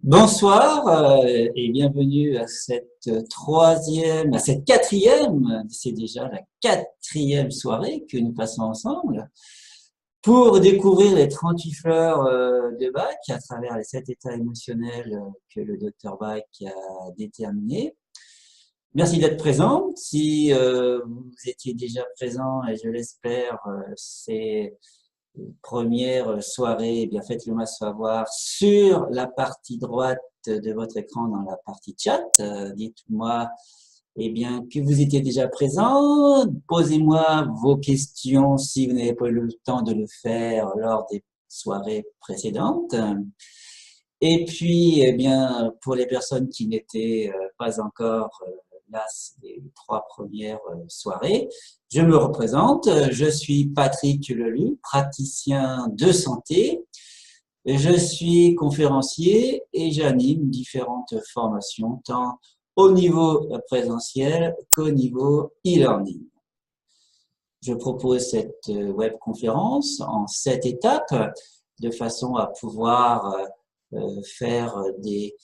Bonsoir et bienvenue à cette quatrième, c'est déjà la quatrième soirée que nous passons ensemble pour découvrir les 38 fleurs de Bach à travers les 7 états émotionnels que le docteur Bach a déterminés. Merci d'être présent. Si vous étiez déjà présent, et je l'espère, c'est première soirée, eh bien faites-le moi savoir sur la partie droite de votre écran dans la partie chat. Dites-moi eh bien que vous étiez déjà présent. Posez-moi vos questions si vous n'avez pas eu le temps de le faire lors des soirées précédentes. Et puis, eh bien, pour les personnes qui n'étaient pas encore là, les 3 premières soirées, je me représente, je suis Patrick Lelu, praticien de santé, je suis conférencier et j'anime différentes formations, tant au niveau présentiel qu'au niveau e-learning. Je propose cette webconférence en 7 étapes, de façon à pouvoir faire des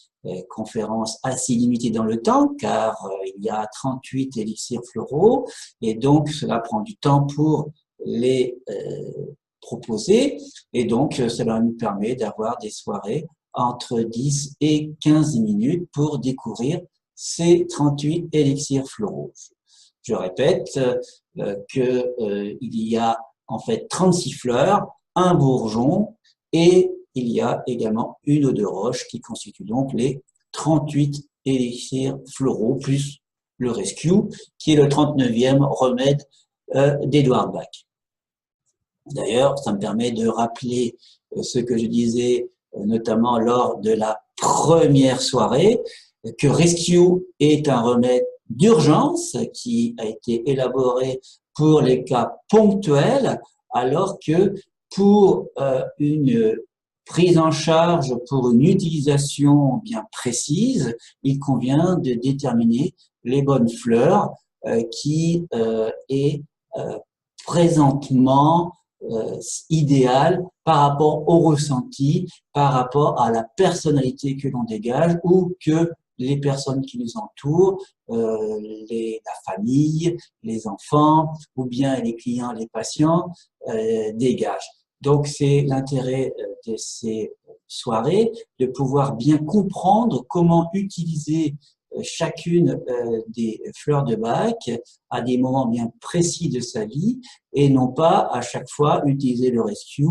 conférences assez limitées dans le temps, car il y a 38 élixirs floraux, et donc cela prend du temps pour les proposer, et donc cela nous permet d'avoir des soirées entre 10 et 15 minutes pour découvrir ces 38 élixirs floraux. Je répète qu'il y a en fait 36 fleurs, un bourgeon, et il y a également une eau de roche qui constitue donc les 38 élixirs floraux, plus le Rescue, qui est le 39e remède d'Edouard Bach. D'ailleurs, ça me permet de rappeler ce que je disais notamment lors de la première soirée, que Rescue est un remède d'urgence qui a été élaboré pour les cas ponctuels, alors que pour une prise en charge, pour une utilisation bien précise, il convient de déterminer les bonnes fleurs qui est présentement idéal par rapport au ressenti, par rapport à la personnalité que l'on dégage ou que les personnes qui nous entourent, la famille, les enfants ou bien les clients, les patients dégagent. Donc c'est l'intérêt de ces soirées, de pouvoir bien comprendre comment utiliser chacune des fleurs de Bach à des moments bien précis de sa vie et non pas à chaque fois utiliser le Rescue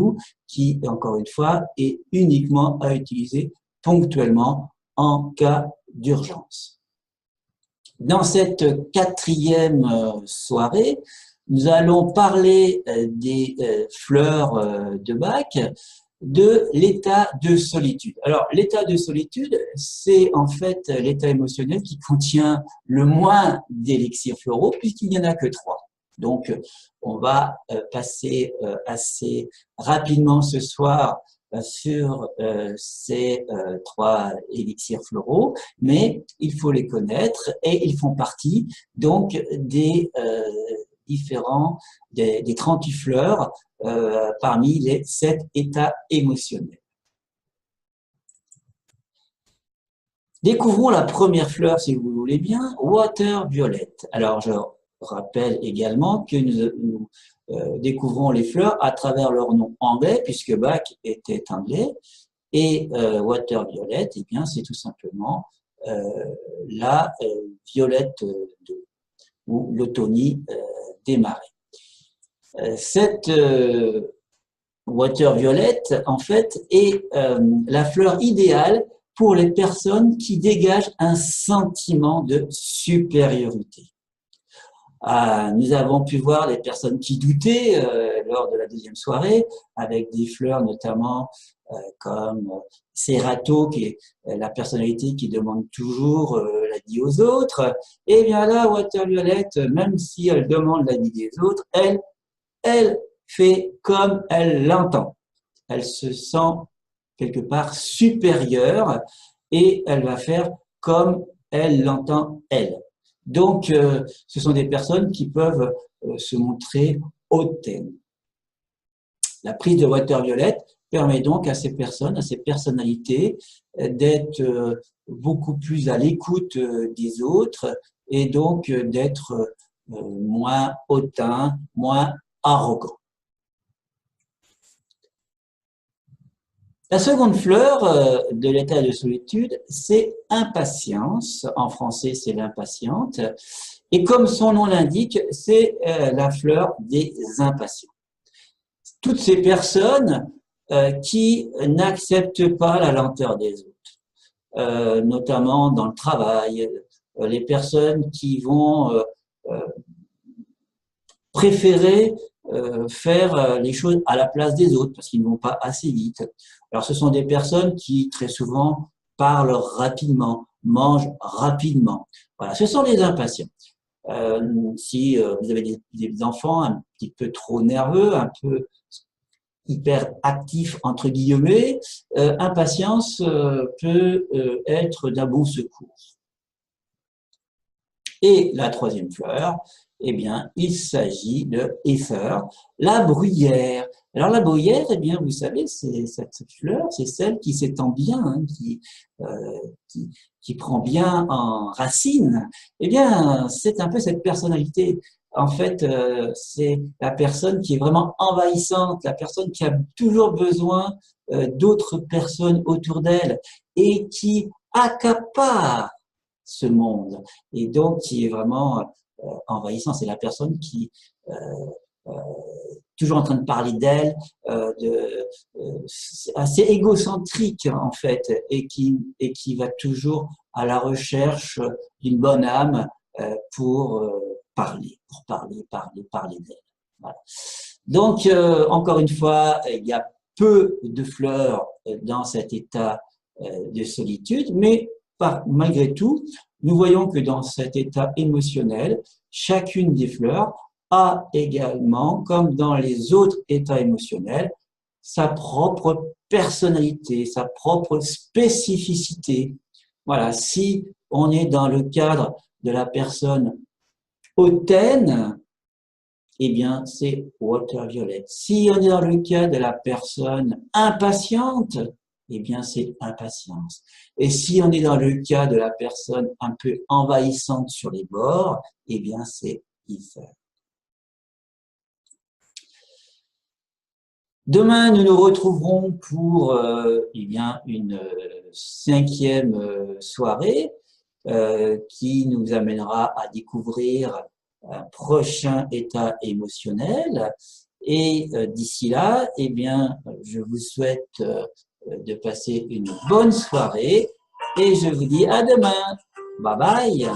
qui, encore une fois, est uniquement à utiliser ponctuellement en cas d'urgence. Dans cette quatrième soirée, nous allons parler des fleurs de Bach, de l'état de solitude. Alors, l'état de solitude, c'est en fait l'état émotionnel qui contient le moins d'élixirs floraux, puisqu'il n'y en a que 3. Donc, on va passer assez rapidement ce soir sur ces 3 élixirs floraux, mais il faut les connaître et ils font partie donc des des 38 fleurs parmi les 7 états émotionnels. Découvrons la première fleur, si vous voulez bien, Water Violet. Alors, je rappelle également que nous découvrons les fleurs à travers leur nom anglais, puisque Bach était anglais, et Water Violet, eh bien, c'est tout simplement la violette 2 ou l'autonie des marées. Cette water violette, en fait, est la fleur idéale pour les personnes qui dégagent un sentiment de supériorité. Nous avons pu voir les personnes qui doutaient lors de la deuxième soirée, avec des fleurs notamment comme Serato, qui est la personnalité qui demande toujours l'avis aux autres. Et bien là, Water Violette, même si elle demande l'avis des autres, elle fait comme elle l'entend. Elle se sent quelque part supérieure et elle va faire comme elle l'entend elle. Donc, ce sont des personnes qui peuvent se montrer hautaines. La prise de water violette permet donc à ces personnes, à ces personnalités, d'être beaucoup plus à l'écoute des autres et donc d'être moins hautain, moins arrogant. La seconde fleur de l'état de solitude, c'est impatience. En français, c'est l'impatiente. Et comme son nom l'indique, c'est la fleur des impatients. Toutes ces personnes qui n'acceptent pas la lenteur des autres, notamment dans le travail, les personnes qui vont préférer faire les choses à la place des autres parce qu'ils ne vont pas assez vite. Alors, ce sont des personnes qui, très souvent, parlent rapidement, mangent rapidement. Voilà, ce sont les impatients. Si vous avez des enfants un petit peu trop nerveux, un peu hyper actifs, entre guillemets, impatience peut être d'un bon secours. Et la troisième fleur, eh bien, il s'agit de Ether, la bruyère. Alors, la bruyère, eh bien, vous savez, c'est cette fleur, c'est celle qui s'étend bien, hein, qui prend bien en racine. Eh bien, c'est un peu cette personnalité. En fait, c'est la personne qui est vraiment envahissante, la personne qui a toujours besoin d'autres personnes autour d'elle et qui accapare ce monde. Et donc, qui est vraiment envahissant. C'est la personne qui toujours en train de parler d'elle, assez égocentrique en fait, et qui va toujours à la recherche d'une bonne âme pour parler d'elle. Voilà. Donc, encore une fois, il y a peu de fleurs dans cet état de solitude, mais malgré tout, nous voyons que dans cet état émotionnel, chacune des fleurs a également, comme dans les autres états émotionnels, sa propre personnalité, sa propre spécificité. Voilà, si on est dans le cadre de la personne hautaine, eh bien, c'est water violet. Si on est dans le cas de la personne impatiente, eh bien, c'est impatience. Et si on est dans le cas de la personne un peu envahissante sur les bords, eh bien, c'est ether. Demain, nous nous retrouverons pour eh bien, une cinquième soirée qui nous amènera à découvrir un prochain état émotionnel. Et d'ici là, eh bien, je vous souhaite de passer une bonne soirée et je vous dis à demain. Bye bye.